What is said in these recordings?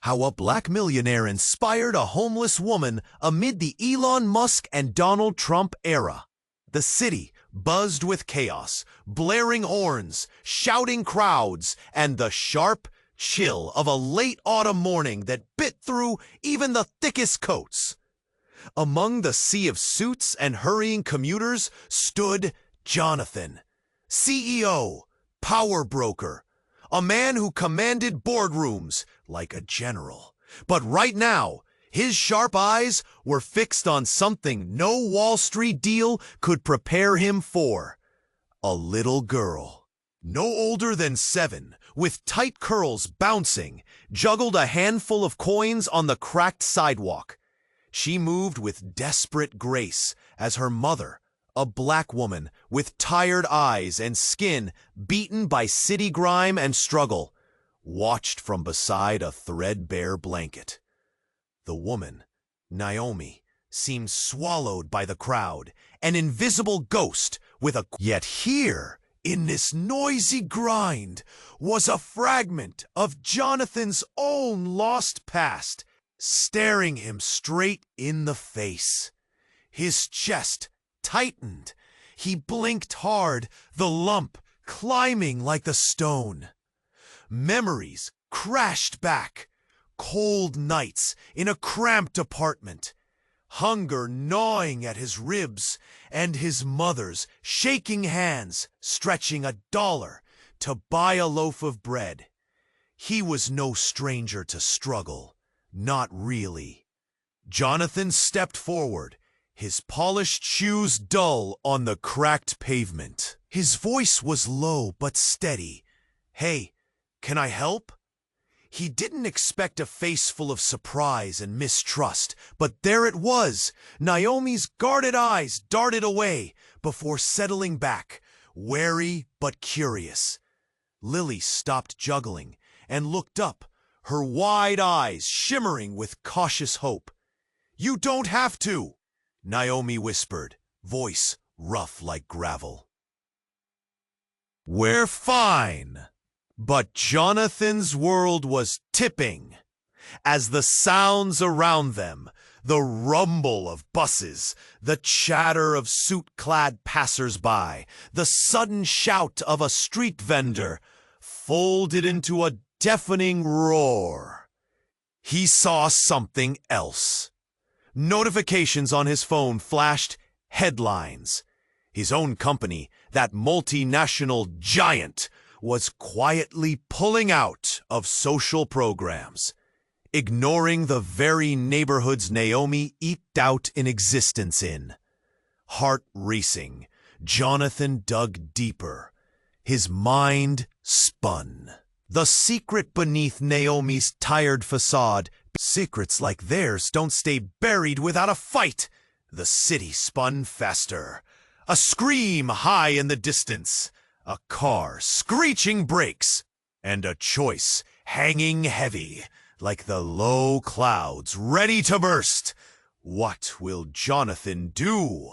How a black millionaire inspired a homeless woman amid the Elon Musk and Donald Trump era. The city buzzed with chaos, blaring horns, shouting crowds, and the sharp chill of a late autumn morning that bit through even the thickest coats. Among the sea of suits and hurrying commuters stood Jonathan, CEO, power broker, a man who commanded boardrooms like a general. But right now, his sharp eyes were fixed on something no Wall Street deal could prepare him for. A little girl, no older than 7, with tight curls bouncing, juggled a handful of coins on the cracked sidewalk. She moved with desperate grace as her mother, a black woman with tired eyes and skin beaten by city grime and struggle, watched from beside a threadbare blanket. The woman, Naomi, seemed swallowed by the crowd, an invisible ghost with a... Yet here, in this noisy grind, was a fragment of Jonathan's own lost past, staring him straight in the face. His chest tightened. He blinked hard, the lump climbing like the stone. Memories crashed back. Cold nights in a cramped apartment, hunger gnawing at his ribs, and his mother's shaking hands stretching $1 to buy a loaf of bread. He was no stranger to struggle, not really. Jonathan stepped forward, his polished shoes dull on the cracked pavement. His voice was low but steady. "Hey, can I help?" He didn't expect a face full of surprise and mistrust, but there it was. Naomi's guarded eyes darted away before settling back, wary but curious. Lily stopped juggling and looked up, her wide eyes shimmering with cautious hope. "You don't have to," Naomi whispered, voice rough like gravel. "We're fine." But Jonathan's world was tipping as the sounds around them, the rumble of buses, the chatter of suit-clad passers-by, the sudden shout of a street vendor, folded into a deafening roar. He saw something else. Notifications on his phone flashed headlines. His own company, that multinational giant, was quietly pulling out of social programs, ignoring the very neighborhoods Naomi eked out an existence in. Heart racing, Jonathan dug deeper. His mind spun. The secret beneath Naomi's tired facade. Secrets like theirs don't stay buried without a fight. The city spun faster. A scream high in the distance. A car screeching brakes, and a choice hanging heavy, like the low clouds ready to burst. What will Jonathan do?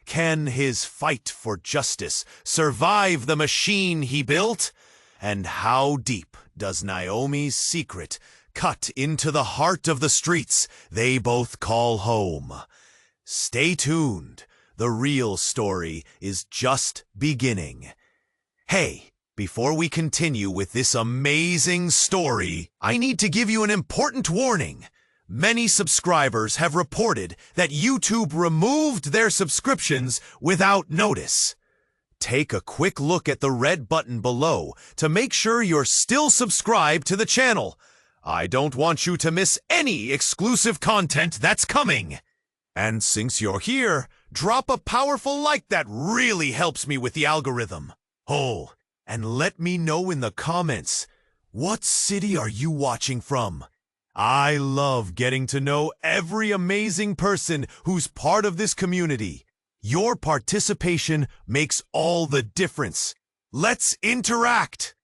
Can his fight for justice survive the machine he built? And how deep does Naomi's secret cut into the heart of the streets they both call home? Stay tuned. The real story is just beginning. Hey, before we continue with this amazing story, I need to give you an important warning. Many subscribers have reported that YouTube removed their subscriptions without notice. Take a quick look at the red button below to make sure you're still subscribed to the channel. I don't want you to miss any exclusive content that's coming. And since you're here, drop a powerful like that really helps me with the algorithm. Oh, and let me know in the comments, what city are you watching from? I love getting to know every amazing person who's part of this community. Your participation makes all the difference. Let's interact.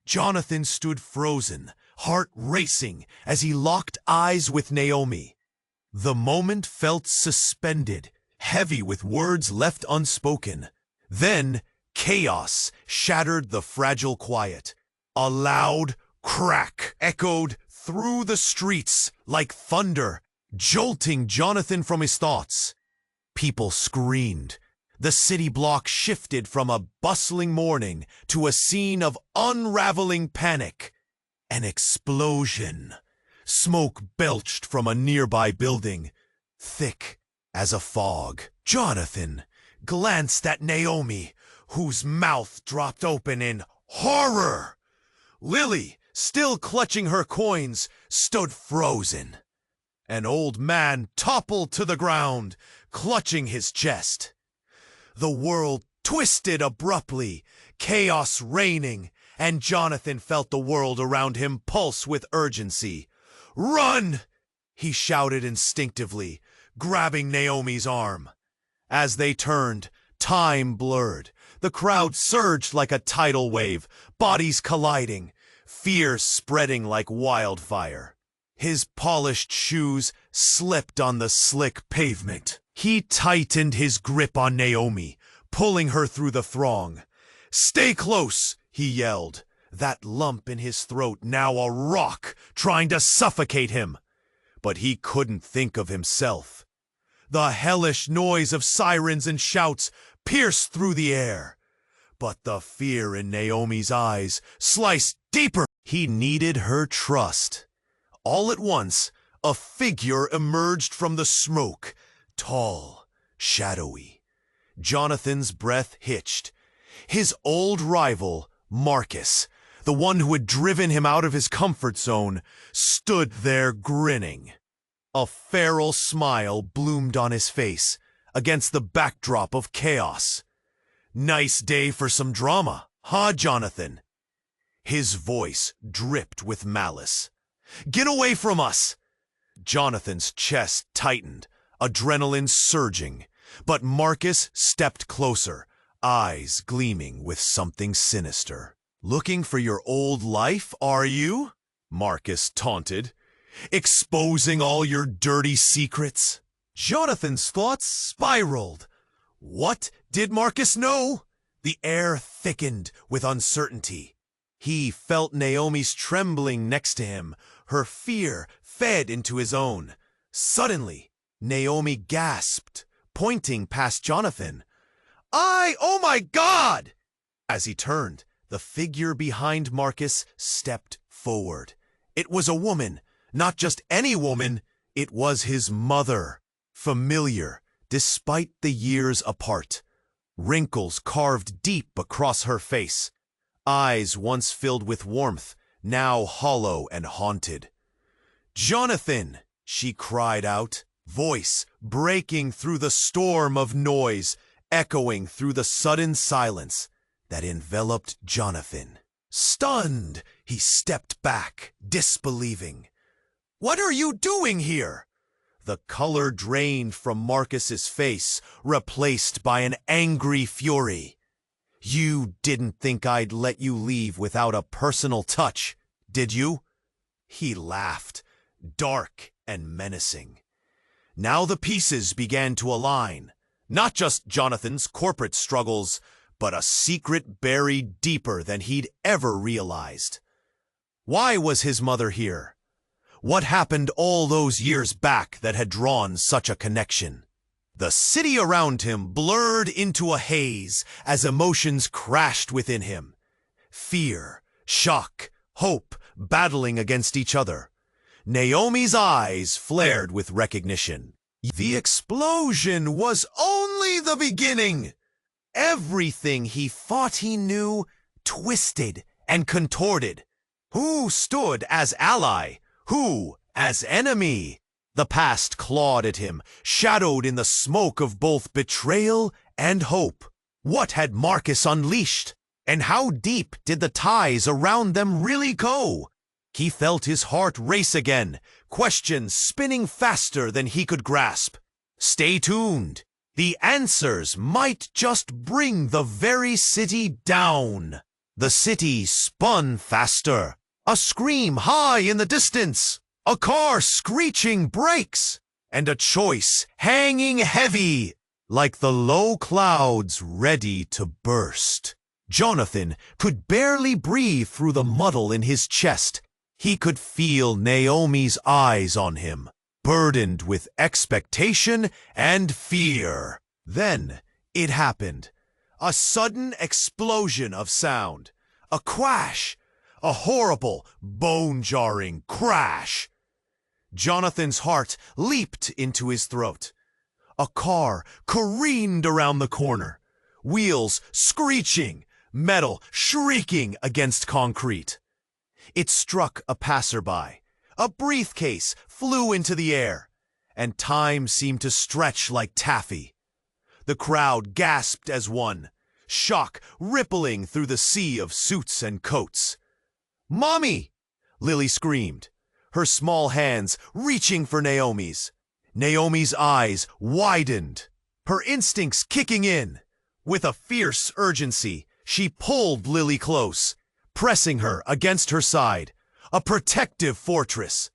Jonathan stood frozen, heart racing, as he locked eyes with Naomi. The moment felt suspended, heavy with words left unspoken. Then, chaos shattered the fragile quiet. A loud crack echoed through the streets like thunder, jolting Jonathan from his thoughts. People screamed. The city block shifted from a bustling morning to a scene of unraveling panic. An explosion. Smoke belched from a nearby building, thick as a fog. Jonathan glanced at Naomi, whose mouth dropped open in horror. Lily, still clutching her coins, stood frozen. An old man toppled to the ground, clutching his chest. The world twisted abruptly, chaos reigning, and Jonathan felt the world around him pulse with urgency. "Run!" he shouted instinctively, grabbing Naomi's arm. As they turned, time blurred. The crowd surged like a tidal wave, bodies colliding, fear spreading like wildfire. His polished shoes slipped on the slick pavement. He tightened his grip on Naomi, pulling her through the throng. "Stay close!" he yelled, that lump in his throat now a rock trying to suffocate him. But he couldn't think of himself. The hellish noise of sirens and shouts pierced through the air. But the fear in Naomi's eyes sliced deeper. He needed her trust. All at once, a figure emerged from the smoke, tall, shadowy. Jonathan's breath hitched. His old rival, Marcus, the one who had driven him out of his comfort zone, stood there grinning. A feral smile bloomed on his face against the backdrop of chaos. "Nice day for some drama, huh, Jonathan?" His voice dripped with malice. "Get away from us!" Jonathan's chest tightened, adrenaline surging, but Marcus stepped closer, eyes gleaming with something sinister. "Looking for your old life, are you?" Marcus taunted. "Exposing all your dirty secrets?" Jonathan's thoughts spiraled. What did Marcus know? The air thickened with uncertainty. He felt Naomi's trembling next to him, her fear fed into his own. Suddenly, Naomi gasped, pointing past Jonathan. Oh my God!" As he turned, the figure behind Marcus stepped forward. It was a woman, not just any woman, it was his mother. Familiar, despite the years apart. Wrinkles carved deep across her face. Eyes once filled with warmth, now hollow and haunted. "Jonathan!" she cried out, voice breaking through the storm of noise, echoing through the sudden silence that enveloped Jonathan. Stunned, he stepped back, disbelieving. "What are you doing here?" The color drained from Marcus's face, replaced by an angry fury. "You didn't think I'd let you leave without a personal touch, did you?" He laughed, dark and menacing. Now the pieces began to align. Not just Jonathan's corporate struggles, but a secret buried deeper than he'd ever realized. Why was his mother here? What happened all those years back that had drawn such a connection? The city around him blurred into a haze as emotions crashed within him. Fear, shock, hope battling against each other. Naomi's eyes flared with recognition. The explosion was only the beginning. Everything he thought he knew twisted and contorted. Who stood as ally? Who as enemy? The past clawed at him, shadowed in the smoke of both betrayal and hope. What had Marcus unleashed? And how deep did the ties around them really go? He felt his heart race again, questions spinning faster than he could grasp. Stay tuned. The answers might just bring the very city down. The city spun faster. A scream high in the distance. A car screeching brakes. And a choice hanging heavy, like the low clouds ready to burst. Jonathan could barely breathe through the muddle in his chest. He could feel Naomi's eyes on him, burdened with expectation and fear. Then it happened. A sudden explosion of sound. A crash. A horrible, bone-jarring crash. Jonathan's heart leaped into his throat. A car careened around the corner, wheels screeching, metal shrieking against concrete. It struck a passerby. A briefcase flew into the air, and time seemed to stretch like taffy. The crowd gasped as one, shock rippling through the sea of suits and coats. "Mommy!" Lily screamed, her small hands reaching for Naomi's. Naomi's eyes widened, her instincts kicking in. With a fierce urgency, she pulled Lily close, pressing her against her side, a protective fortress.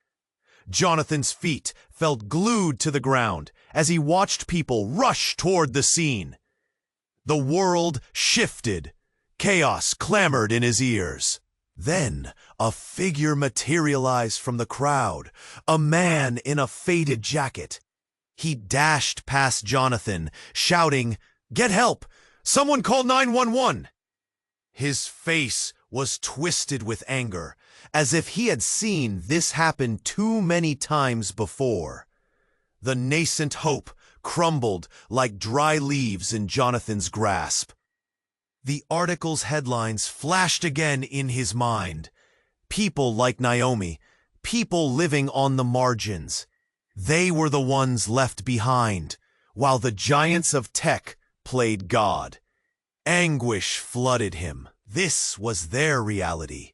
Jonathan's feet felt glued to the ground as he watched people rush toward the scene. The world shifted. Chaos clamored in his ears. Then a figure materialized from the crowd, a man in a faded jacket. He dashed past Jonathan, shouting, "Get help! Someone call 911!" His face was twisted with anger, as if he had seen this happen too many times before. The nascent hope crumbled like dry leaves in Jonathan's grasp. The article's headlines flashed again in his mind. People like Naomi, people living on the margins. They were the ones left behind, while the giants of tech played God. Anguish flooded him. This was their reality.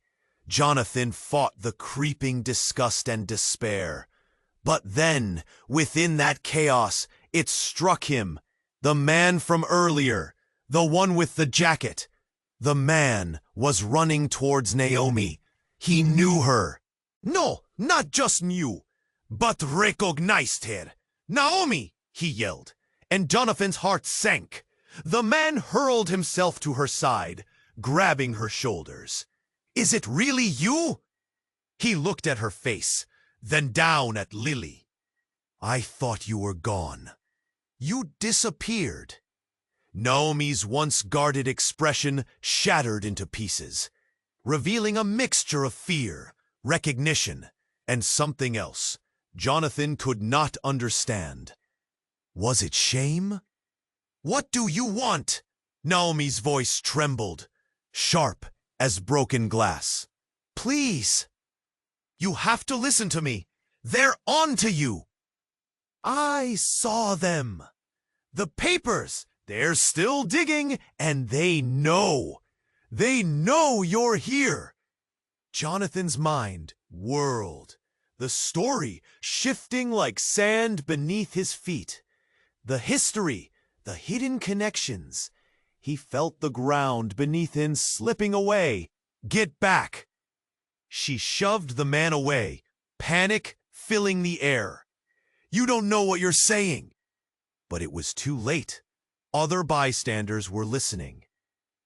Jonathan fought the creeping disgust and despair. But then, within that chaos, it struck him. The man from earlier, the one with the jacket. The man was running towards Naomi. He knew her. No, not just knew, but recognized her. "Naomi!" he yelled, and Jonathan's heart sank. The man hurled himself to her side, grabbing her shoulders. "Is it really you?" He looked at her face, then down at Lily. "I thought you were gone. You disappeared." Naomi's once guarded expression shattered into pieces, revealing a mixture of fear, recognition, and something else Jonathan could not understand. Was it shame? "What do you want?" Naomi's voice trembled, sharp as broken glass. "Please, you have to listen to me. They're on to you." "I saw them. The papers. They're still digging, and they know. They know you're here." Jonathan's mind whirled, the story shifting like sand beneath his feet. The history, the hidden connections. He felt the ground beneath him slipping away. "Get back!" She shoved the man away, panic filling the air. "You don't know what you're saying." But it was too late. Other bystanders were listening.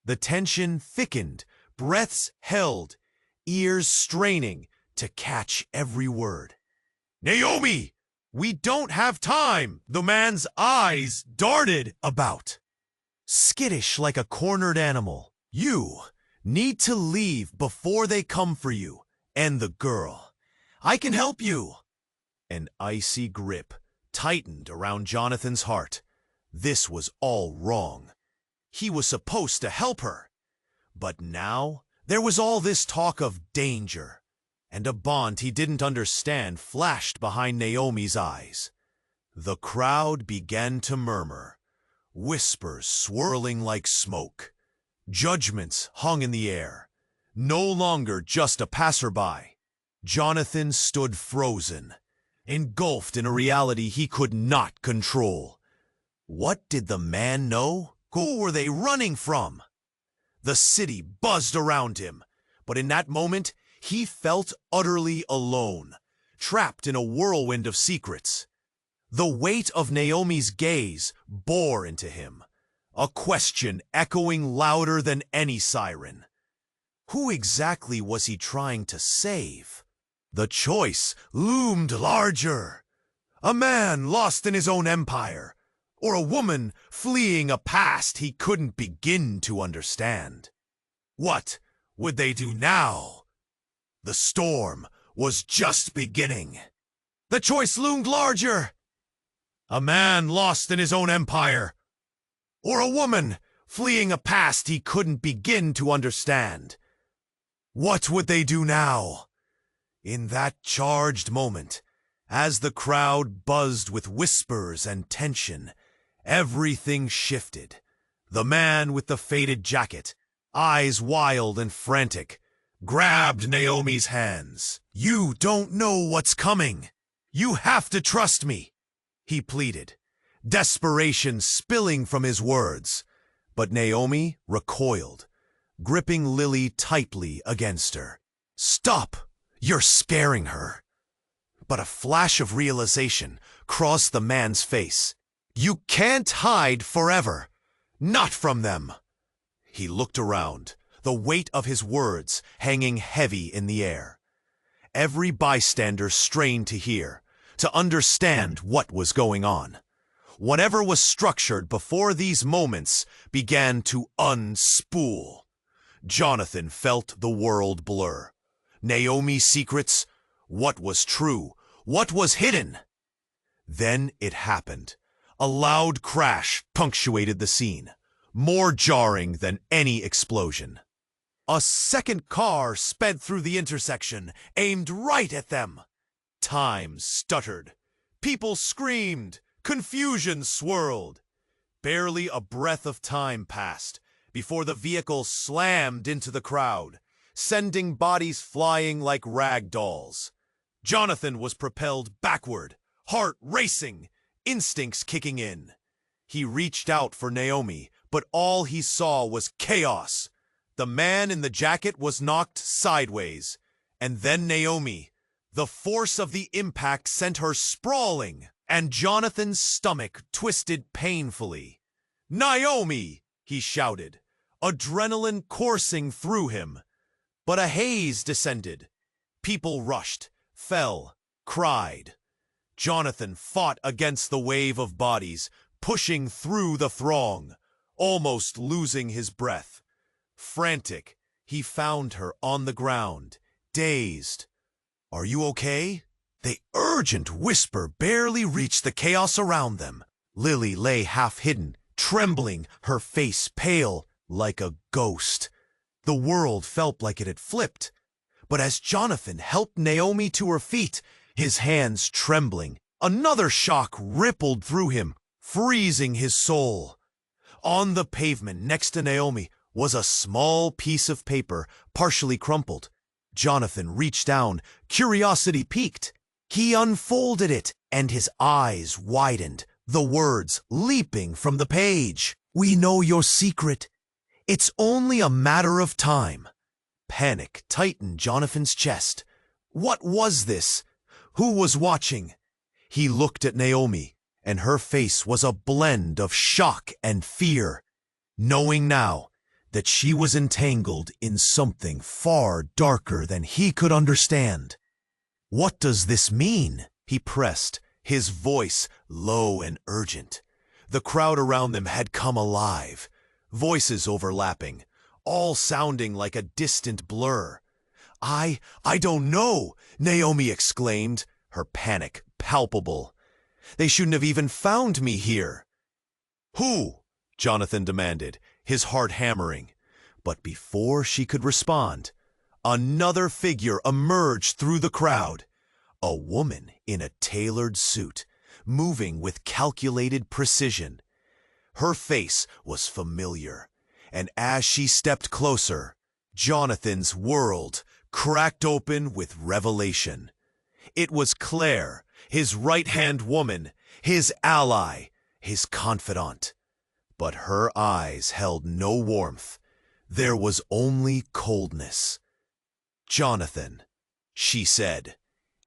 The tension thickened, breaths held, ears straining to catch every word. "Naomi! We don't have time!" The man's eyes darted about, skittish like a cornered animal. "You need to leave before they come for you and the girl. I can help you." An icy grip tightened around Jonathan's heart. This was all wrong. He was supposed to help her. But now there was all this talk of danger, and a bond he didn't understand flashed behind Naomi's eyes. The crowd began to murmur, whispers swirling like smoke. Judgments hung in the air, no longer just a passerby. Jonathan stood frozen, engulfed in a reality he could not control. What did the man know? Who were they running from? The city buzzed around him, but in that moment, he felt utterly alone, trapped in a whirlwind of secrets. The weight of Naomi's gaze bore into him, a question echoing louder than any siren. Who exactly was he trying to save? The choice loomed larger. A man lost in his own empire, or a woman fleeing a past he couldn't begin to understand. What would they do now? The storm was just beginning. The choice loomed larger. A man lost in his own empire, or a woman fleeing a past he couldn't begin to understand. What would they do now? In that charged moment, as the crowd buzzed with whispers and tension, everything shifted. The man with the faded jacket, eyes wild and frantic, grabbed Naomi's hands. "You don't know what's coming. You have to trust me," he pleaded, desperation spilling from his words. But Naomi recoiled, gripping Lily tightly against her. "Stop! You're scaring her." But a flash of realization crossed the man's face. "You can't hide forever. Not from them." He looked around, the weight of his words hanging heavy in the air. Every bystander strained to hear, to understand what was going on. Whatever was structured before these moments began to unspool. Jonathan felt the world blur. Naomi's secrets, what was true, what was hidden? Then it happened. A loud crash punctuated the scene, more jarring than any explosion. A second car sped through the intersection, aimed right at them. Time stuttered. People screamed. Confusion swirled. Barely a breath of time passed before the vehicle slammed into the crowd, sending bodies flying like rag dolls. Jonathan was propelled backward, heart racing, instincts kicking in. He reached out for Naomi, but all he saw was chaos. The man in the jacket was knocked sideways, and then Naomi. The force of the impact sent her sprawling, and Jonathan's stomach twisted painfully. "Naomi!" he shouted, adrenaline coursing through him. But a haze descended. People rushed, fell, cried. Jonathan fought against the wave of bodies, pushing through the throng, almost losing his breath. Frantic, he found her on the ground, dazed. "Are you okay?" The urgent whisper barely reached the chaos around them. Lily lay half-hidden, trembling, her face pale, like a ghost. The world felt like it had flipped. But as Jonathan helped Naomi to her feet, his hands trembling, another shock rippled through him, freezing his soul. On the pavement next to Naomi was a small piece of paper, partially crumpled. Jonathan reached down, curiosity piqued. He unfolded it, and his eyes widened, the words leaping from the page. "We know your secret. It's only a matter of time." Panic tightened Jonathan's chest. What was this? Who was watching? He looked at Naomi, and her face was a blend of shock and fear, knowing now that she was entangled in something far darker than he could understand. "What does this mean?" he pressed, his voice low and urgent. The crowd around them had come alive, voices overlapping, all sounding like a distant blur. I don't know," Naomi exclaimed, her panic palpable. "They shouldn't have even found me here." "Who?" Jonathan demanded, his heart hammering. But before she could respond, another figure emerged through the crowd. A woman in a tailored suit, moving with calculated precision. Her face was familiar, and as she stepped closer, Jonathan's world cracked open with revelation. It was Claire, his right-hand woman, his ally, his confidant. But her eyes held no warmth. There was only coldness. "Jonathan," she said,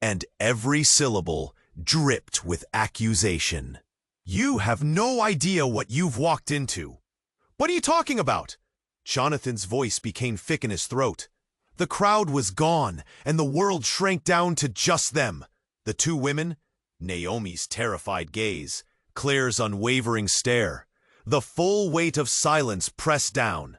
and every syllable dripped with accusation. "You have no idea what you've walked into." "What are you talking about?" Jonathan's voice became thick in his throat. The crowd was gone, and the world shrank down to just them. The two women, Naomi's terrified gaze, Claire's unwavering stare, the full weight of silence pressed down.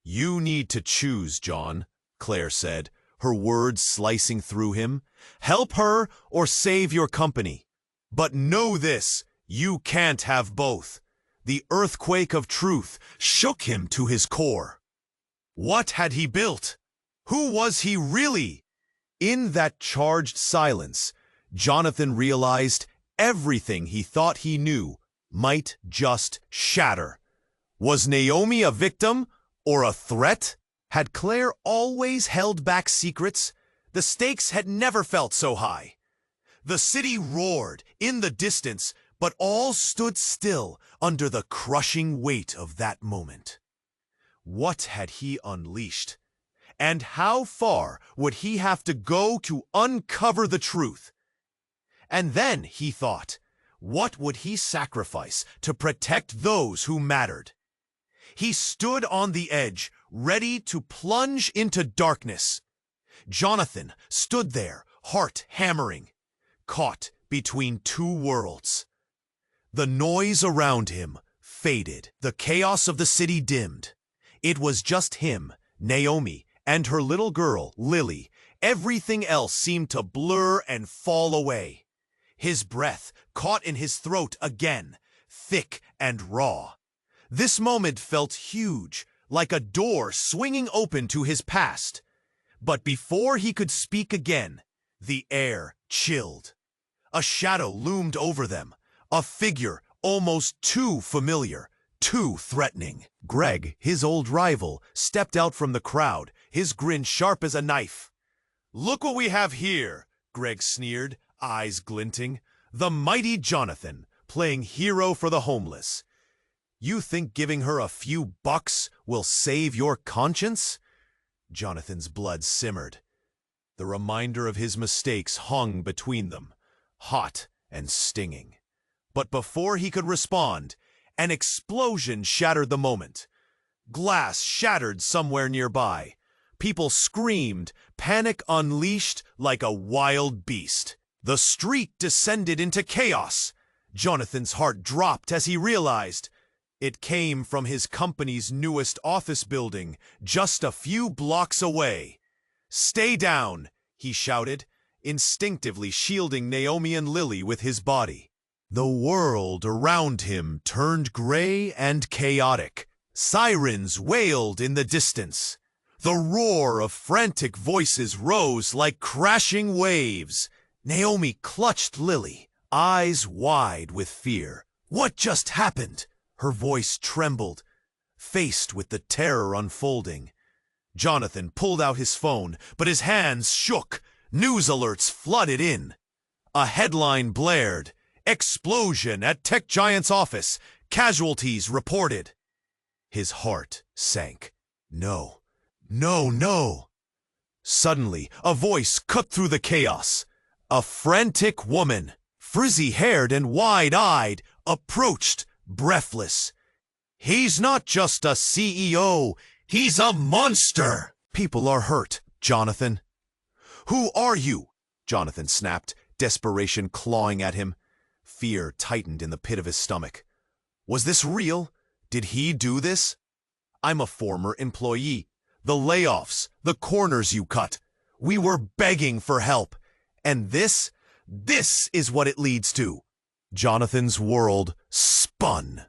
"You need to choose, John," Claire said, her words slicing through him. "Help her or save your company. But know this, you can't have both." The earthquake of truth shook him to his core. What had he built? Who was he really? In that charged silence, Jonathan realized everything he thought he knew might just shatter. Was Naomi a victim or a threat? Had Claire always held back secrets? The stakes had never felt so high. The city roared in the distance, but all stood still under the crushing weight of that moment. What had he unleashed? And how far would he have to go to uncover the truth? And then, he thought, what would he sacrifice to protect those who mattered? He stood on the edge, ready to plunge into darkness. Jonathan stood there, heart hammering, caught between two worlds. The noise around him faded. The chaos of the city dimmed. It was just him, Naomi, and her little girl, Lily. Everything else seemed to blur and fall away. His breath caught in his throat again, thick and raw. This moment felt huge, like a door swinging open to his past. But before he could speak again, the air chilled. A shadow loomed over them, a figure almost too familiar, too threatening. Greg, his old rival, stepped out from the crowd, his grin sharp as a knife. "Look what we have here," Greg sneered, eyes glinting. "The mighty Jonathan, playing hero for the homeless. You think giving her a few bucks will save your conscience?" Jonathan's blood simmered. The reminder of his mistakes hung between them, hot and stinging. But before he could respond, an explosion shattered the moment. Glass shattered somewhere nearby. People screamed, panic unleashed like a wild beast. The street descended into chaos. Jonathan's heart dropped as he realized it came from his company's newest office building, just a few blocks away. "Stay down," he shouted, instinctively shielding Naomi and Lily with his body. The world around him turned gray and chaotic. Sirens wailed in the distance. The roar of frantic voices rose like crashing waves. Naomi clutched Lily, eyes wide with fear. What just happened? Her voice trembled, faced with the terror unfolding. Jonathan pulled out his phone, but his hands shook. News alerts flooded in. A headline blared. "Explosion at tech giant's office. Casualties reported." His heart sank. No, no, no. Suddenly, a voice cut through the chaos. A frantic woman, frizzy-haired and wide-eyed, approached, breathless. "He's not just a CEO, he's a monster!" "People are hurt, Jonathan." "Who are you?" Jonathan snapped, desperation clawing at him. Fear tightened in the pit of his stomach. Was this real? Did he do this? "I'm a former employee. The layoffs, the corners you cut. We were begging for help. And this is what it leads to." Jonathan's world spun.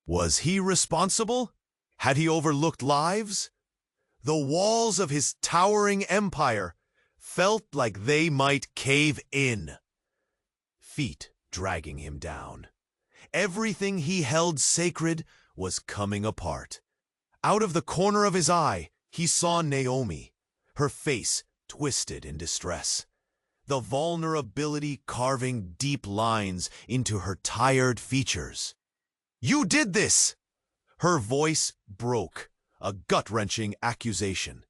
Was he responsible? Had he overlooked lives? The walls of his towering empire felt like they might cave in. Feet dragging him down. Everything he held sacred was coming apart. Out of the corner of his eye, he saw Naomi, her face twisted in distress, the vulnerability carving deep lines into her tired features. "You did this!" Her voice broke, a gut-wrenching accusation.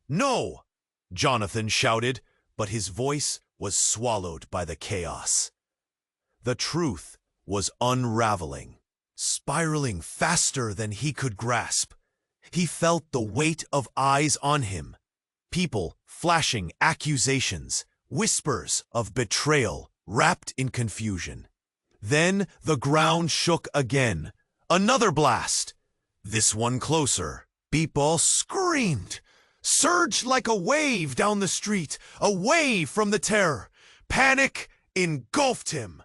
"No!" Jonathan shouted, but his voice was swallowed by the chaos. The truth was unraveling, spiraling faster than he could grasp. He felt the weight of eyes on him, people flashing accusations, whispers of betrayal wrapped in confusion. Then the ground shook again. Another blast. This one closer. People screamed, surged like a wave down the street, away from the terror. Panic engulfed him.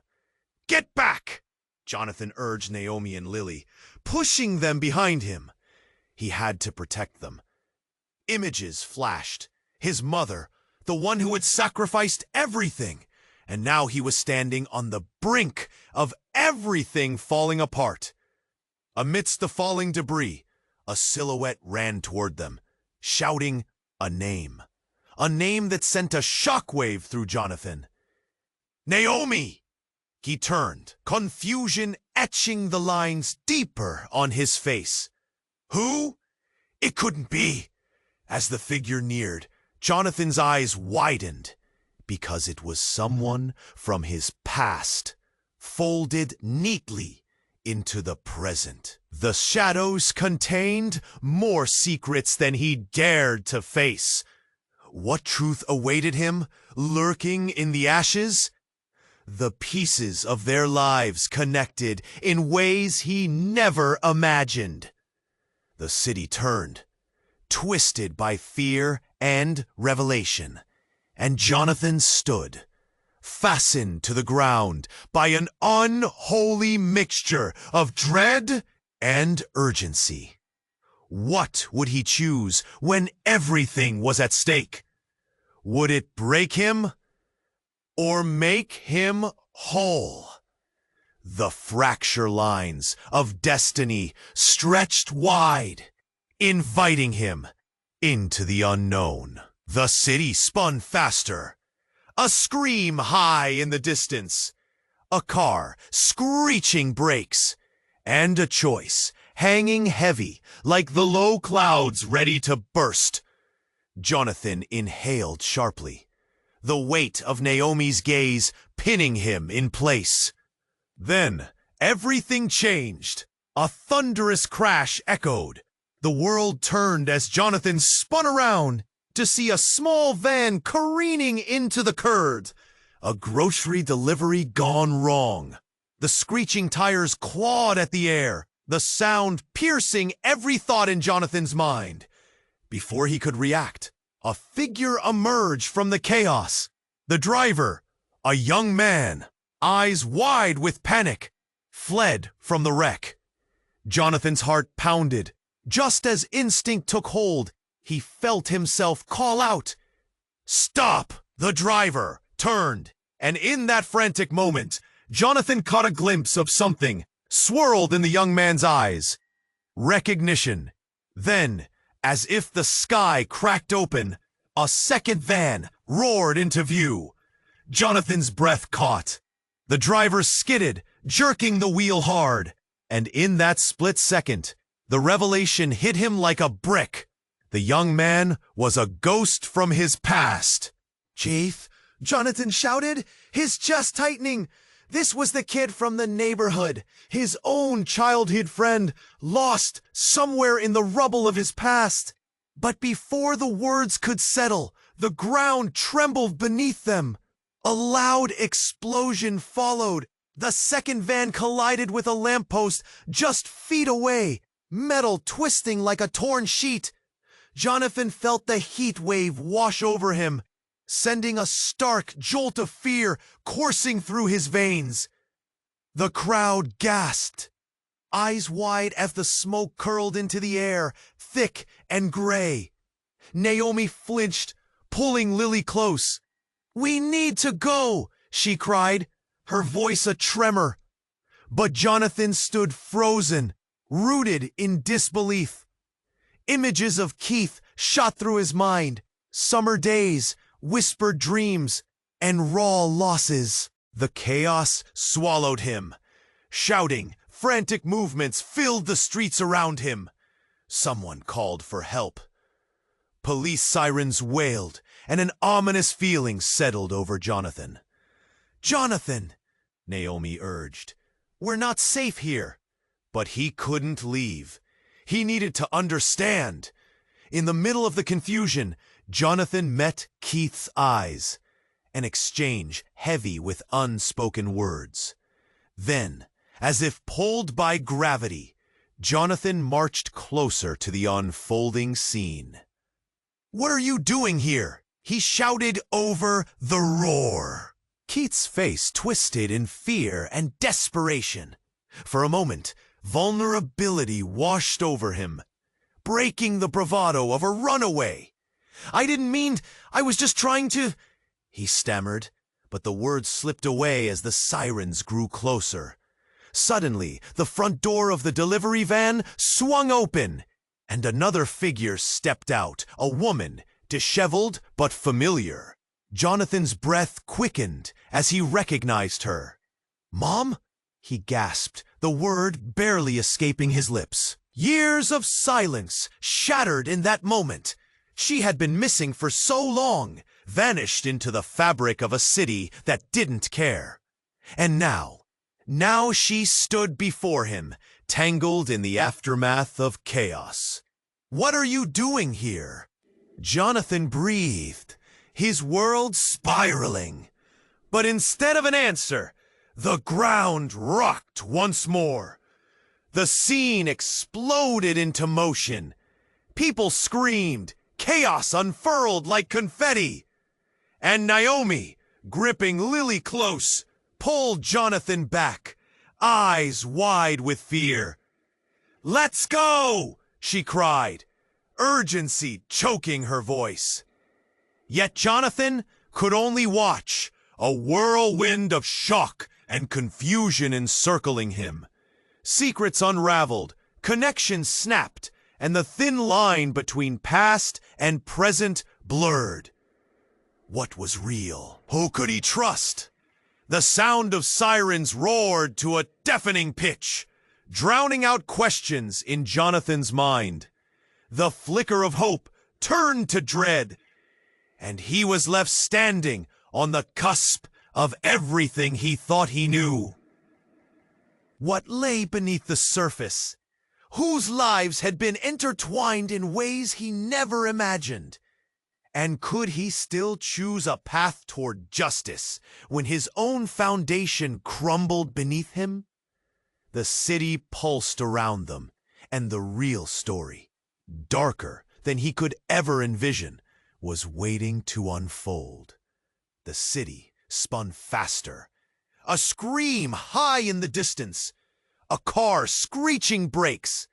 "Get back!" Jonathan urged Naomi and Lily, pushing them behind him. He had to protect them. Images flashed. His mother, the one who had sacrificed everything, and now he was standing on the brink of everything falling apart. Amidst the falling debris, a silhouette ran toward them, shouting a name that sent a shockwave through Jonathan. "Naomi!" He turned, confusion etching the lines deeper on his face. Who? It couldn't be. As the figure neared, Jonathan's eyes widened, because it was someone from his past, folded neatly into the present. The shadows contained more secrets than he dared to face. What truth awaited him, lurking in the ashes? The pieces of their lives connected in ways he never imagined. The city turned, twisted by fear and revelation, and Jonathan stood, fastened to the ground by an unholy mixture of dread and urgency. What would he choose when everything was at stake? Would it break him or make him whole? The fracture lines of destiny stretched wide, inviting him into the unknown. The city spun faster. A scream high in the distance. A car screeching brakes. And a choice hanging heavy like the low clouds ready to burst. Jonathan inhaled sharply, the weight of Naomi's gaze pinning him in place. Then everything changed. A thunderous crash echoed. The world turned as Jonathan spun around to see a small van careening into the curb. A grocery delivery gone wrong. The screeching tires clawed at the air, the sound piercing every thought in Jonathan's mind. Before he could react, a figure emerged from the chaos. The driver, a young man, eyes wide with panic, fled from the wreck. Jonathan's heart pounded. Just as instinct took hold, he felt himself call out, "Stop!" The driver turned, and in that frantic moment, Jonathan caught a glimpse of something swirled in the young man's eyes. Recognition. Then, as if the sky cracked open, a second van roared into view. Jonathan's breath caught. The driver skidded, jerking the wheel hard, and in that split second, the revelation hit him like a brick. The young man was a ghost from his past. "Chief," Jonathan shouted, his chest tightening. This was the kid from the neighborhood, his own childhood friend, lost somewhere in the rubble of his past. But before the words could settle, the ground trembled beneath them. A loud explosion followed. The second van collided with a lamppost just feet away, metal twisting like a torn sheet. Jonathan felt the heat wave wash over him, sending a stark jolt of fear coursing through his veins. The crowd gasped, eyes wide as the smoke curled into the air, thick and gray. Naomi flinched, pulling Lily close. "We need to go," she cried, her voice a tremor. But Jonathan stood frozen, rooted in disbelief. Images of Keith shot through his mind, summer days, whispered dreams, and raw losses. The chaos swallowed him. Shouting, frantic movements filled the streets around him. Someone called for help. Police sirens wailed, and an ominous feeling settled over Jonathan. "Jonathan," Naomi urged, "we're not safe here." But he couldn't leave. He needed to understand. In the middle of the confusion, Jonathan met Keith's eyes, an exchange heavy with unspoken words. Then, as if pulled by gravity, Jonathan marched closer to the unfolding scene. "What are you doing here?" he shouted over the roar. Keith's face twisted in fear and desperation. For a moment, vulnerability washed over him, breaking the bravado of a runaway. "I didn't mean, I was just trying to—" he stammered, but the words slipped away as the sirens grew closer. Suddenly, the front door of the delivery van swung open, and another figure stepped out, a woman, disheveled but familiar. Jonathan's breath quickened as he recognized her. "Mom?" he gasped, the word barely escaping his lips. Years of silence shattered in that moment. She had been missing for so long, vanished into the fabric of a city that didn't care. And now she stood before him, tangled in the aftermath of chaos. "What are you doing here?" Jonathan breathed, his world spiraling. But instead of an answer, the ground rocked once more. The scene exploded into motion. People screamed, chaos unfurled like confetti. And Naomi, gripping Lily close, pulled Jonathan back, eyes wide with fear. "Let's go!" she cried, urgency choking her voice. Yet Jonathan could only watch, a whirlwind of shock and confusion encircling him. Secrets unraveled, connections snapped, and the thin line between past and present blurred. What was real? Who could he trust? The sound of sirens roared to a deafening pitch, drowning out questions in Jonathan's mind. The flicker of hope turned to dread, and he was left standing on the cusp of everything he thought he knew. What lay beneath the surface? Whose lives had been intertwined in ways he never imagined? And could he still choose a path toward justice when his own foundation crumbled beneath him? The city pulsed around them, and the real story, darker than he could ever envision, was waiting to unfold. The city spun faster. A scream high in the distance. A car screeching brakes.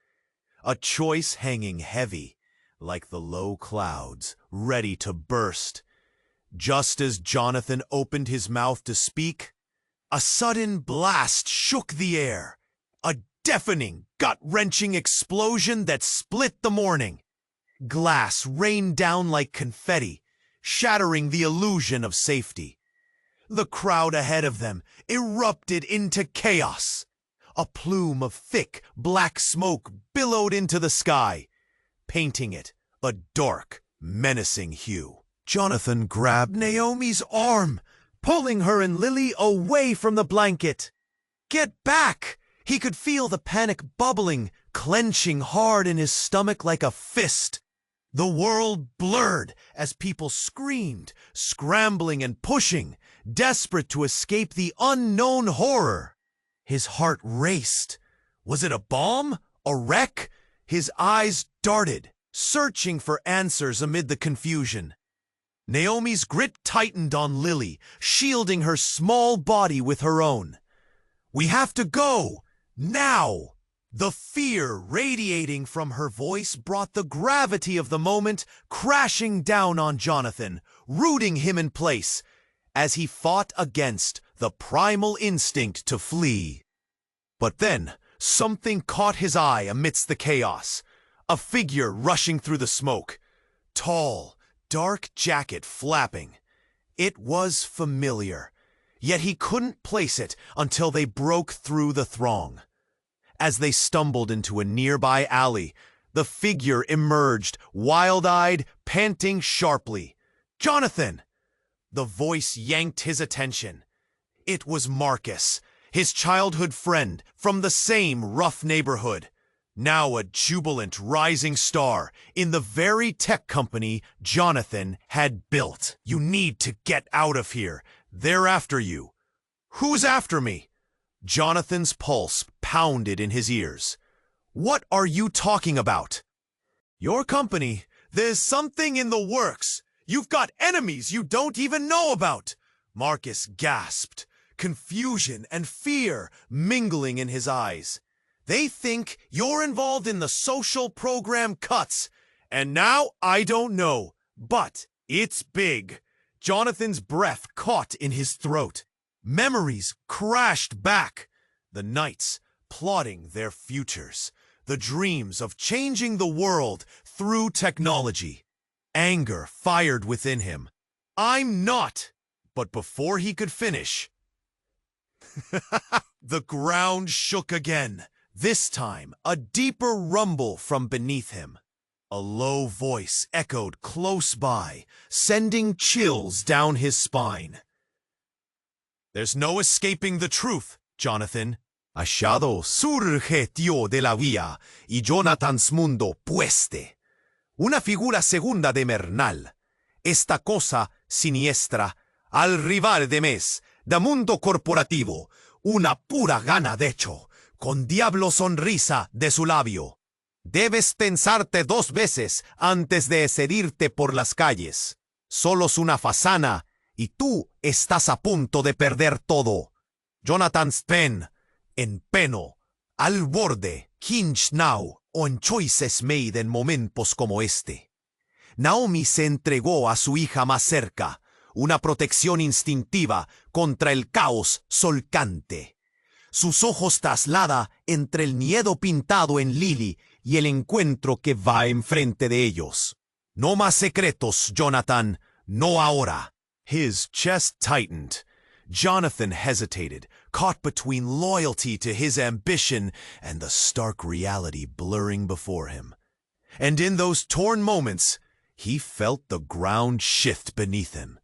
A choice hanging heavy, like the low clouds, ready to burst. Just as Jonathan opened his mouth to speak, a sudden blast shook the air. A deafening, gut-wrenching explosion that split the morning. Glass rained down like confetti, shattering the illusion of safety. The crowd ahead of them erupted into chaos. A plume of thick, black smoke billowed into the sky, painting it a dark, menacing hue. Jonathan grabbed Naomi's arm, pulling her and Lily away from the blanket. "Get back!" He could feel the panic bubbling, clenching hard in his stomach like a fist. The world blurred as people screamed, scrambling and pushing, desperate to escape the unknown horror. His heart raced. Was it a bomb? A wreck? His eyes darted, searching for answers amid the confusion. Naomi's grip tightened on Lily, shielding her small body with her own. "We have to go! Now!" The fear radiating from her voice brought the gravity of the moment crashing down on Jonathan, rooting him in place as he fought against the primal instinct to flee. But then, something caught his eye amidst the chaos. A figure rushing through the smoke. Tall, dark jacket flapping. It was familiar, yet he couldn't place it until they broke through the throng. As they stumbled into a nearby alley, the figure emerged, wild-eyed, panting sharply. "Jonathan!" The voice yanked his attention. It was Marcus, his childhood friend from the same rough neighborhood. now a jubilant rising star in the very tech company Jonathan had built. You need to get out of here. They're after you. Who's after me? Jonathan's pulse pounded in his ears. What are you talking about? Your company. There's something in the works. You've got enemies you don't even know about. Marcus gasped, confusion and fear mingling in his eyes. They think you're involved in the social program cuts. And now I don't know, but it's big. Jonathan's breath caught in his throat. Memories crashed back. The nights plotting their futures. The dreams of changing the world through technology. Anger fired within him. I'm not. But before he could finish, the ground shook again. This time, a deeper rumble from beneath him. A low voice echoed close by, sending chills down his spine. There's no escaping the truth, Jonathan. A shadow surgió de la vía y Jonathan's mundo pueste. Una figura segunda de Mernal. Esta cosa siniestra, al rival de mes, da mundo corporativo. Una pura gana de hecho, con diablo sonrisa de su labio. Debes pensarte 2 veces antes de cedirte por las calles. Solo es una fasana y tú estás a punto de perder todo. Jonathan's pen, en peno, al borde, hinge now on choices made en momentos como este. Naomi se entregó a su hija más cerca, una protección instintiva contra el caos solcante. Sus ojos traslada entre el miedo pintado en Lily y el encuentro que va enfrente de ellos. No más secretos, Jonathan, no ahora. His chest tightened. Jonathan hesitated, caught between loyalty to his ambition and the stark reality blurring before him. And in those torn moments, he felt the ground shift beneath him.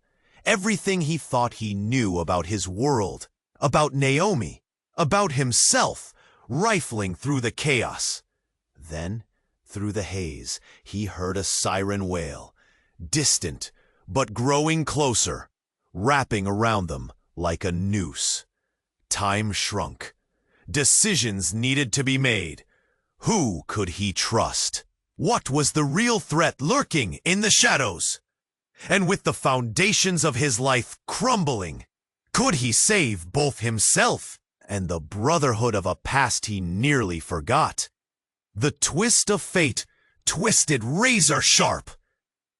Everything he thought he knew about his world, about Naomi, about himself, rifling through the chaos. Then, through the haze, he heard a siren wail, distant, but growing closer, wrapping around them like a noose. Time shrunk. Decisions needed to be made. Who could he trust? What was the real threat lurking in the shadows? And with the foundations of his life crumbling, could he save both himself and the brotherhood of a past he nearly forgot? The twist of fate twisted razor sharp.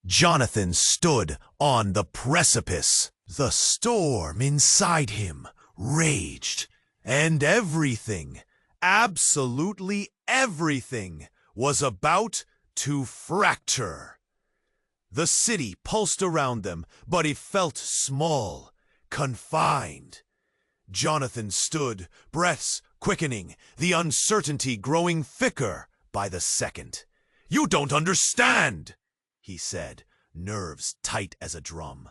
Jonathan stood on the precipice. The storm inside him raged, and everything, absolutely everything, was about to fracture. The city pulsed around them, but he felt small, confined. Jonathan stood, breaths quickening, the uncertainty growing thicker by the second. "You don't understand," he said, nerves tight as a drum.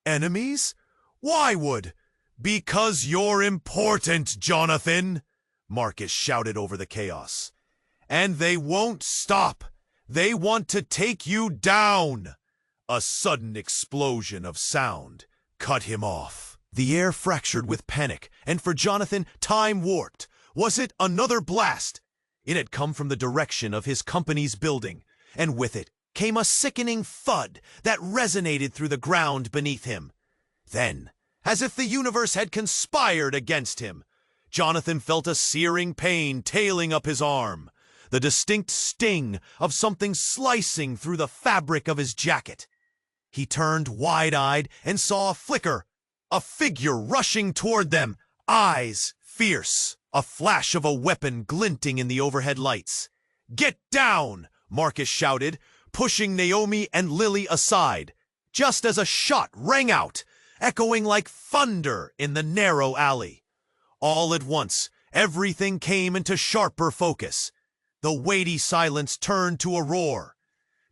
"Enemies? Why would? Because you're important, Jonathan," Marcus shouted over the chaos. "And they won't stop. They want to take you down." A sudden explosion of sound cut him off. The air fractured with panic, and for Jonathan, time warped. Was it another blast? It had come from the direction of his company's building, and with it came a sickening thud that resonated through the ground beneath him. Then, as if the universe had conspired against him, Jonathan felt a searing pain tailing up his arm, the distinct sting of something slicing through the fabric of his jacket. He turned wide-eyed and saw a flicker, a figure rushing toward them, eyes fierce, a flash of a weapon glinting in the overhead lights. "Get down!" Marcus shouted, pushing Naomi and Lily aside, just as a shot rang out, echoing like thunder in the narrow alley. All at once, everything came into sharper focus. The weighty silence turned to a roar.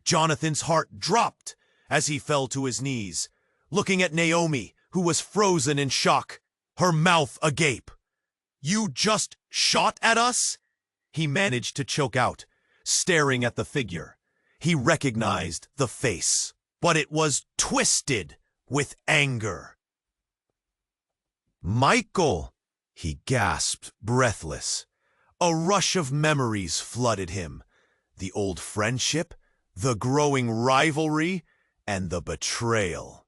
Jonathan's heart dropped as he fell to his knees, looking at Naomi, who was frozen in shock, her mouth agape. "You just shot at us?" he managed to choke out, staring at the figure. He recognized the face, but it was twisted with anger. "Michael!" he gasped, breathless. A rush of memories flooded him. The old friendship, the growing rivalry, and the betrayal.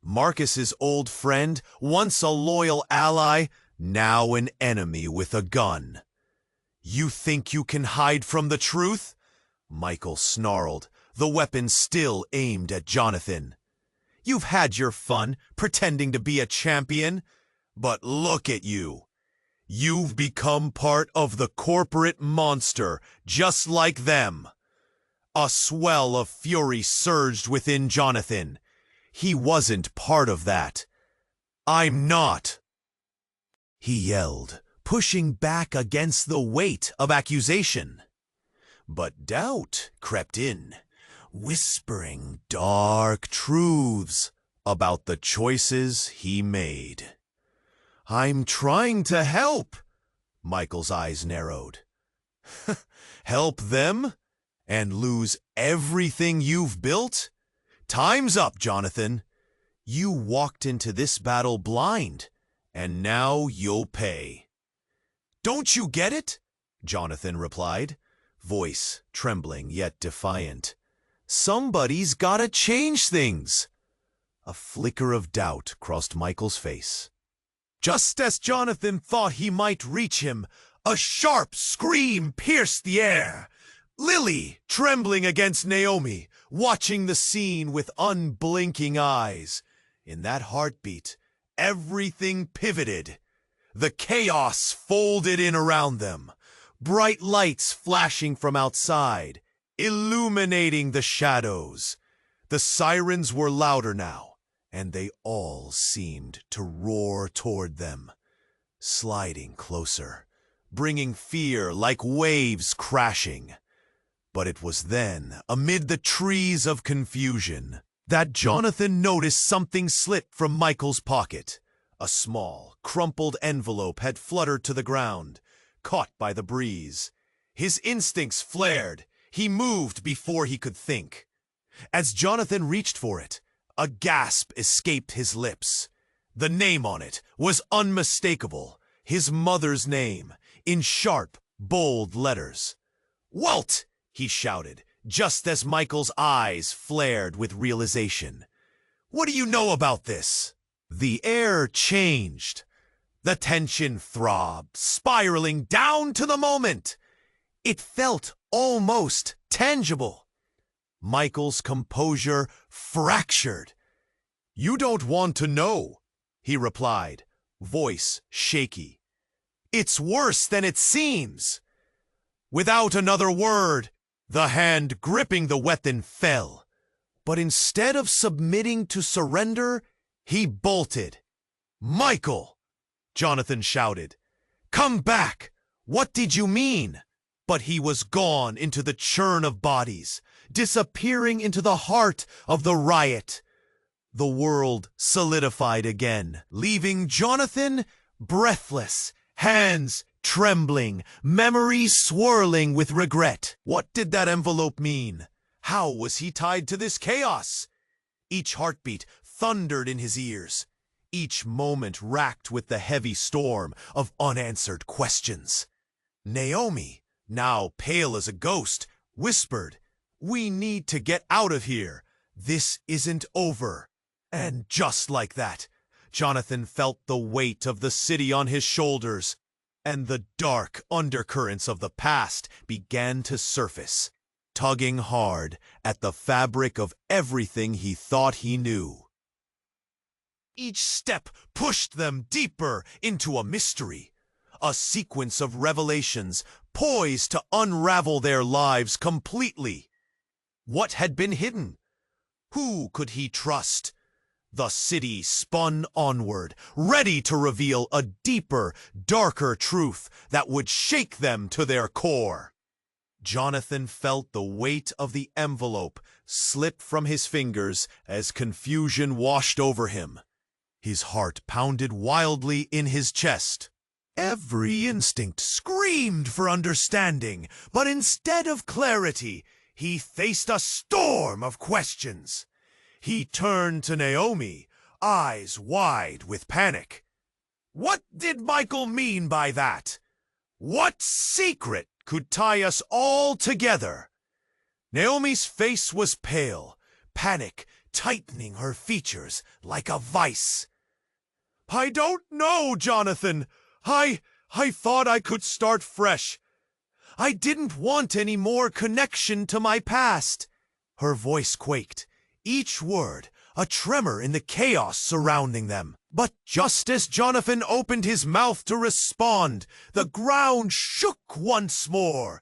Marcus's old friend, once a loyal ally, now an enemy with a gun. "You think you can hide from the truth?" Michael snarled, the weapon still aimed at Jonathan. "You've had your fun pretending to be a champion, but look at you. You've become part of the corporate monster, just like them." A swell of fury surged within Jonathan. He wasn't part of that. "I'm not," he yelled, pushing back against the weight of accusation. But doubt crept in, whispering dark truths about the choices he made. "I'm trying to help." Michael's eyes narrowed. "Help them? And lose everything you've built? Time's up, Jonathan. You walked into this battle blind, and now you'll pay." "Don't you get it?" Jonathan replied, voice trembling yet defiant. "Somebody's gotta change things." A flicker of doubt crossed Michael's face. Just as Jonathan thought he might reach him, a sharp scream pierced the air. Lily, trembling against Naomi, watching the scene with unblinking eyes. In that heartbeat, everything pivoted. The chaos folded in around them, bright lights flashing from outside, illuminating the shadows. The sirens were louder now, and they all seemed to roar toward them, sliding closer, bringing fear like waves crashing. But it was then, amid the trees of confusion, that Jonathan noticed something slip from Michael's pocket. A small, crumpled envelope had fluttered to the ground, caught by the breeze. His instincts flared. He moved before he could think. As Jonathan reached for it, a gasp escaped his lips. The name on it was unmistakable, his mother's name, in sharp, bold letters. "Walt!" he shouted, just as Michael's eyes flared with realization. "What do you know about this?" The air changed. The tension throbbed, spiraling down to the moment. It felt almost tangible. Michael's composure fractured. "You don't want to know," he replied, voice shaky. "It's worse than it seems." Without another word, the hand gripping the weapon fell. But instead of submitting to surrender, he bolted. "Michael!" Jonathan shouted. "Come back! What did you mean?" But he was gone into the churn of bodies, disappearing into the heart of the riot. The world solidified again, leaving Jonathan breathless, hands trembling, memories swirling with regret. What did that envelope mean? How was he tied to this chaos? Each heartbeat thundered in his ears, each moment racked with the heavy storm of unanswered questions. Naomi, now pale as a ghost, whispered, "We need to get out of here. This isn't over." And just like that, Jonathan felt the weight of the city on his shoulders, and the dark undercurrents of the past began to surface, tugging hard at the fabric of everything he thought he knew. Each step pushed them deeper into a mystery, a sequence of revelations poised to unravel their lives completely. What had been hidden? Who could he trust? The city spun onward, ready to reveal a deeper, darker truth that would shake them to their core. Jonathan felt the weight of the envelope slip from his fingers as confusion washed over him. His heart pounded wildly in his chest. Every instinct screamed for understanding, but instead of clarity, he faced a storm of questions. He turned to Naomi, eyes wide with panic. What did Michael mean by that? What secret could tie us all together? Naomi's face was pale, panic tightening her features like a vice. I don't know, Jonathan. I thought I could start fresh. I didn't want any more connection to my past. Her voice quaked, each word a tremor in the chaos surrounding them. But just as Jonathan opened his mouth to respond, the ground shook once more.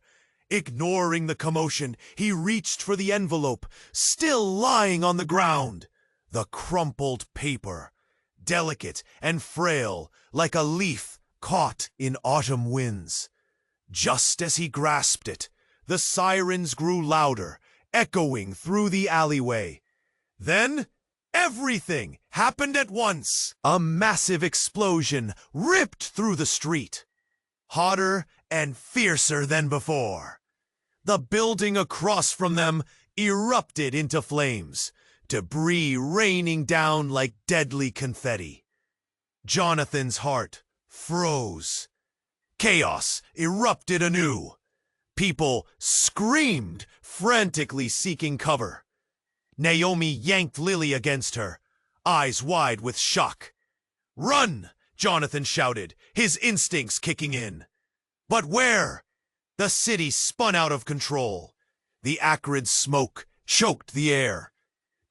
Ignoring the commotion, he reached for the envelope, still lying on the ground. The crumpled paper, delicate and frail, like a leaf caught in autumn winds. Just as he grasped it, the sirens grew louder, echoing through the alleyway. Then, everything happened at once. A massive explosion ripped through the street, hotter and fiercer than before. The building across from them erupted into flames, debris raining down like deadly confetti. Jonathan's heart froze. Chaos erupted anew. People screamed, frantically seeking cover. Naomi yanked Lily against her, eyes wide with shock. "Run!" Jonathan shouted, his instincts kicking in. But where? The city spun out of control. The acrid smoke choked the air.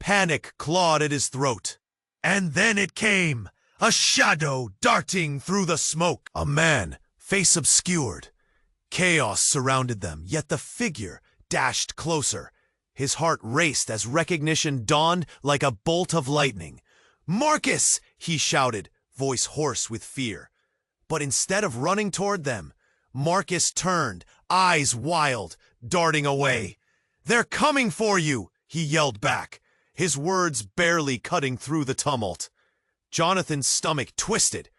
Panic clawed at his throat. And then it came, a shadow darting through the smoke. A man, face obscured. Chaos surrounded them, yet the figure dashed closer. His heart raced as recognition dawned like a bolt of lightning. "Marcus!" he shouted, voice hoarse with fear. But instead of running toward them, Marcus turned, eyes wild, darting away. "They're coming for you!" he yelled back, his words barely cutting through the tumult. Jonathan's stomach twisted.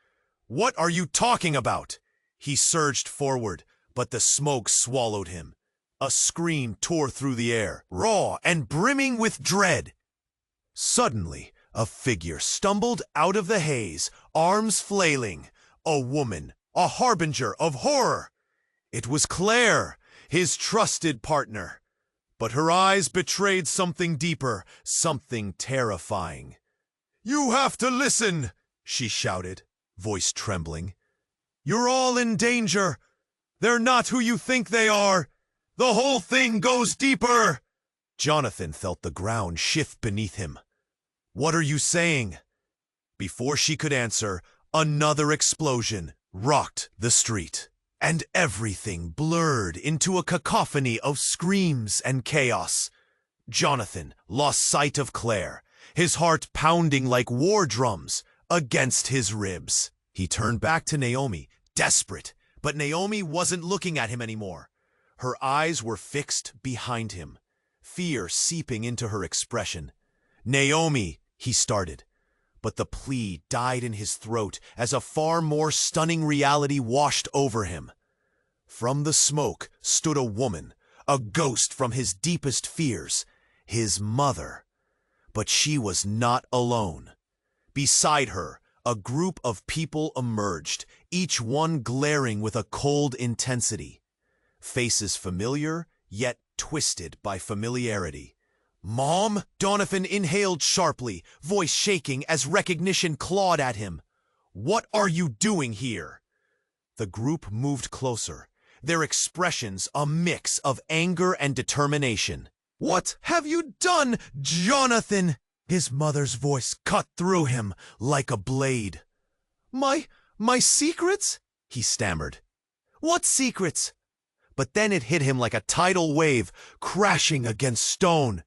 "What are you talking about?" He surged forward, but the smoke swallowed him. A scream tore through the air, raw and brimming with dread. Suddenly, a figure stumbled out of the haze, arms flailing. A woman, a harbinger of horror. It was Claire, his trusted partner. But her eyes betrayed something deeper, something terrifying. "You have to listen," she shouted, voice trembling. "You're all in danger. They're not who you think they are. The whole thing goes deeper." Jonathan felt the ground shift beneath him. "What are you saying?" Before she could answer, another explosion rocked the street, and everything blurred into a cacophony of screams and chaos. Jonathan lost sight of Claire, his heart pounding like war drums against his ribs. He turned back to Naomi, desperate, but Naomi wasn't looking at him anymore. Her eyes were fixed behind him, fear seeping into her expression. "Naomi," he started, but the plea died in his throat as a far more stunning reality washed over him. From the smoke stood a woman, a ghost from his deepest fears, his mother. But she was not alone. Beside her, a group of people emerged, each one glaring with a cold intensity. Faces familiar, yet twisted by familiarity. "Mom?" Jonathan inhaled sharply, voice shaking as recognition clawed at him. "What are you doing here?" The group moved closer, their expressions a mix of anger and determination. "What have you done, Jonathan?" His mother's voice cut through him like a blade. My secrets?" he stammered. "What secrets?" But then it hit him like a tidal wave crashing against stone.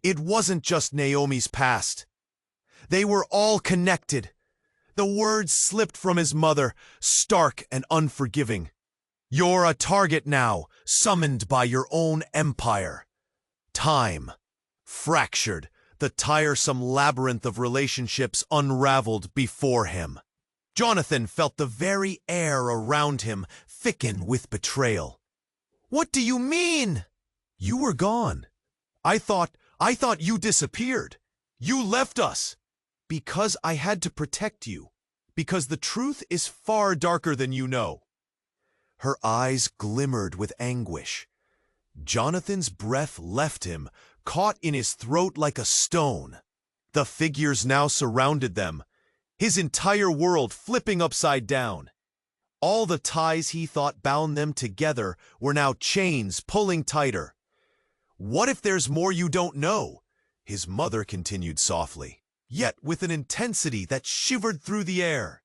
It wasn't just Naomi's past. They were all connected. The words slipped from his mother, stark and unforgiving. "You're a target now, summoned by your own empire." Time fractured, the tiresome labyrinth of relationships unraveled before him. Jonathan felt the very air around him thicken with betrayal. "What do you mean?" "You were gone. I thought you disappeared. You left us." "Because I had to protect you. Because the truth is far darker than you know." Her eyes glimmered with anguish. Jonathan's breath left him, caught in his throat like a stone. The figures now surrounded them, his entire world flipping upside down. All the ties he thought bound them together were now chains pulling tighter. "What if there's more you don't know?" his mother continued softly, yet with an intensity that shivered through the air.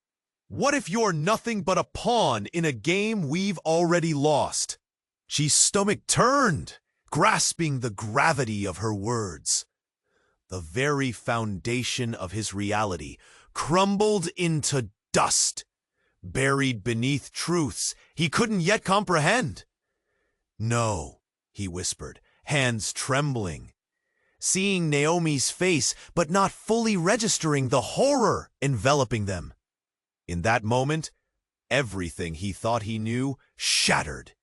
"What if you're nothing but a pawn in a game we've already lost?" She's stomach turned, grasping the gravity of her words. The very foundation of his reality crumbled into dust, buried beneath truths he couldn't yet comprehend. "No," he whispered, hands trembling, seeing Naomi's face but not fully registering the horror enveloping them. In that moment, everything he thought he knew shattered,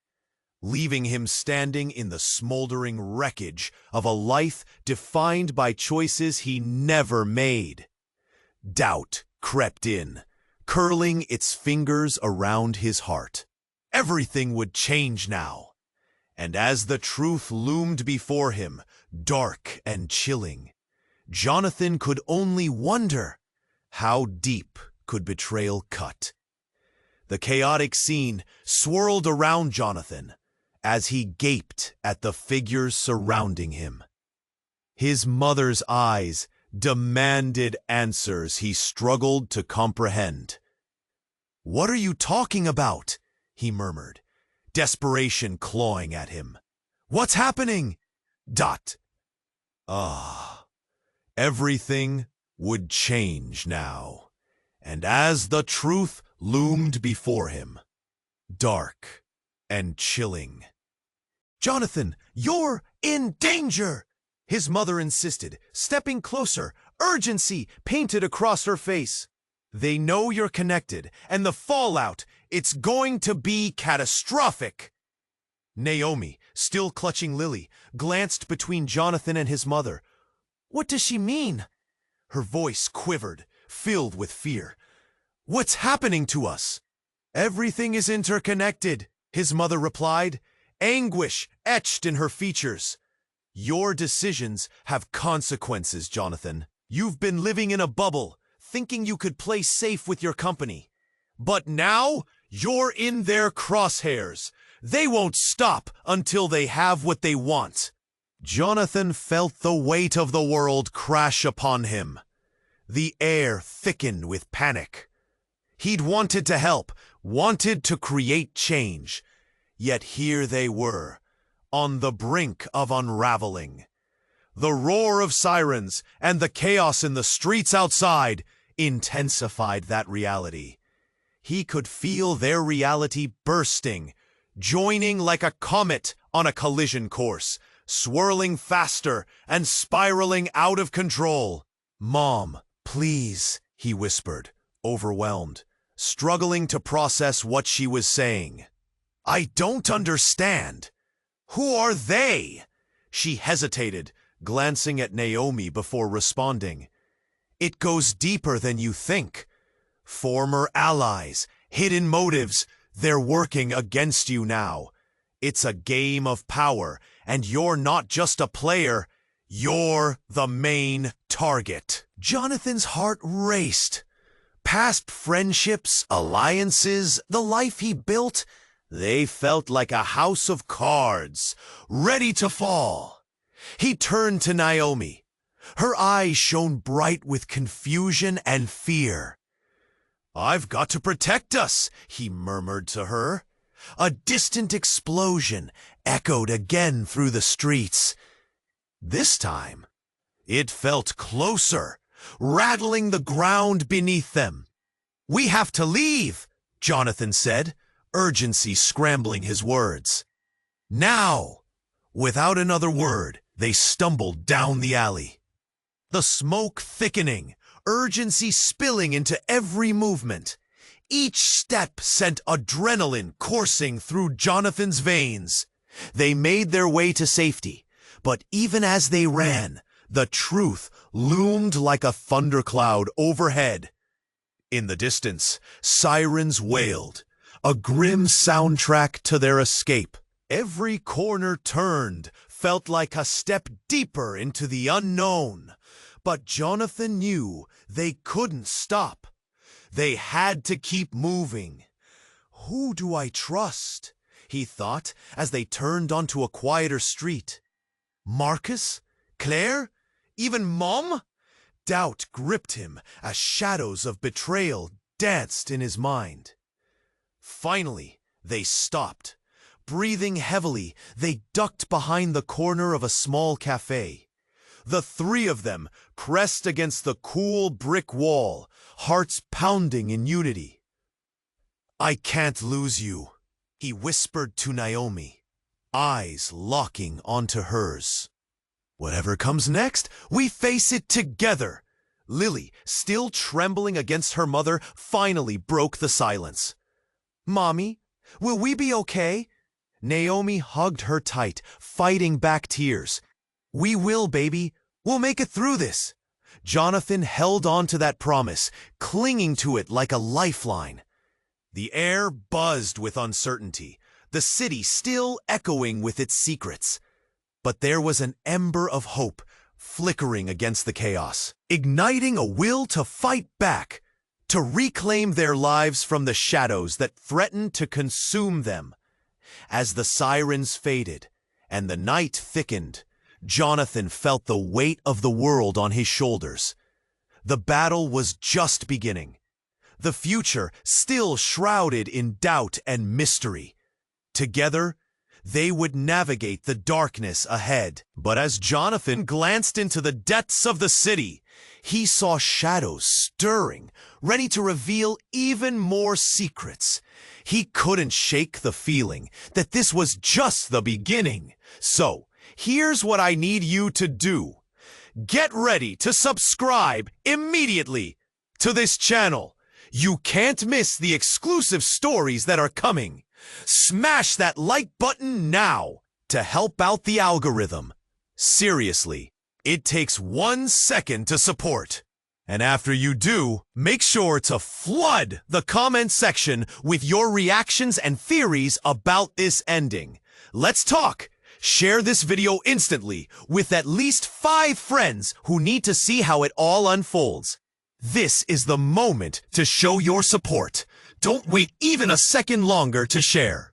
leaving him standing in the smoldering wreckage of a life defined by choices he never made. Doubt crept in, curling its fingers around his heart. Everything would change now. And as the truth loomed before him, dark and chilling, Jonathan could only wonder, how deep could betrayal cut? The chaotic scene swirled around Jonathan as he gaped at the figures surrounding him. His mother's eyes demanded answers he struggled to comprehend. "What are you talking about?" he murmured, desperation clawing at him. "What's happening?" Everything would change now. And as the truth loomed before him, dark and chilling. "Jonathan, you're in danger!" his mother insisted, stepping closer, urgency painted across her face. "They know you're connected, and the fallout, it's going to be catastrophic." Naomi, still clutching Lily, glanced between Jonathan and his mother. "What does she mean?" Her voice quivered, filled with fear. "What's happening to us?" "Everything is interconnected," his mother replied, anguish etched in her features. "Your decisions have consequences, Jonathan. You've been living in a bubble, thinking you could play safe with your company. But now, you're in their crosshairs. They won't stop until they have what they want." Jonathan felt the weight of the world crash upon him. The air thickened with panic. He'd wanted to help, wanted to create change. Yet here they were, on the brink of unraveling. The roar of sirens and the chaos in the streets outside intensified that reality. He could feel their reality bursting, joining like a comet on a collision course, swirling faster and spiraling out of control. "Mom, please," he whispered, overwhelmed, struggling to process what she was saying. "I don't understand. Who are they?" She hesitated, glancing at Naomi before responding. "It goes deeper than you think. Former allies, hidden motives, they're working against you now. It's a game of power, and you're not just a player, you're the main target." Jonathan's heart raced. Past friendships, alliances, the life he built, they felt like a house of cards, ready to fall. He turned to Naomi. Her eyes shone bright with confusion and fear. "I've got to protect us," he murmured to her. A distant explosion echoed again through the streets. This time, it felt closer, rattling the ground beneath them. "We have to leave," Jonathan said, urgency scrambling his words. "Now!" Without another word, they stumbled down the alley. The smoke thickening, urgency spilling into every movement. Each step sent adrenaline coursing through Jonathan's veins. They made their way to safety, but even as they ran, the truth loomed like a thundercloud overhead. In the distance, sirens wailed, a grim soundtrack to their escape. Every corner turned felt like a step deeper into the unknown. But Jonathan knew they couldn't stop. They had to keep moving. Who do I trust? He thought as they turned onto a quieter street. Marcus? Claire? Even Mom? Doubt gripped him as shadows of betrayal danced in his mind. Finally, they stopped. Breathing heavily, they ducked behind the corner of a small cafe. The three of them pressed against the cool brick wall, hearts pounding in unity. "I can't lose you," he whispered to Naomi, eyes locking onto hers. "Whatever comes next, we face it together." Lily, still trembling against her mother, finally broke the silence. "Mommy, will we be okay?" Naomi hugged her tight, fighting back tears. "We will, baby. We'll make it through this." Jonathan held on to that promise, clinging to it like a lifeline. The air buzzed with uncertainty, the city still echoing with its secrets. But there was an ember of hope flickering against the chaos, igniting a will to fight back, to reclaim their lives from the shadows that threatened to consume them. As the sirens faded and the night thickened, Jonathan felt the weight of the world on his shoulders. The battle was just beginning. The future still shrouded in doubt and mystery. Together, they would navigate the darkness ahead. But as Jonathan glanced into the depths of the city, he saw shadows stirring, ready to reveal even more secrets. He couldn't shake the feeling that this was just the beginning. So, here's what I need you to do. Get ready to subscribe immediately to this channel. You can't miss the exclusive stories that are coming. Smash that like button now to help out the algorithm. Seriously, it takes 1 second to support. And after you do, make sure to flood the comment section with your reactions and theories about this ending. Let's talk! Share this video instantly with at least 5 friends who need to see how it all unfolds. This is the moment to show your support. Don't wait even a second longer to share.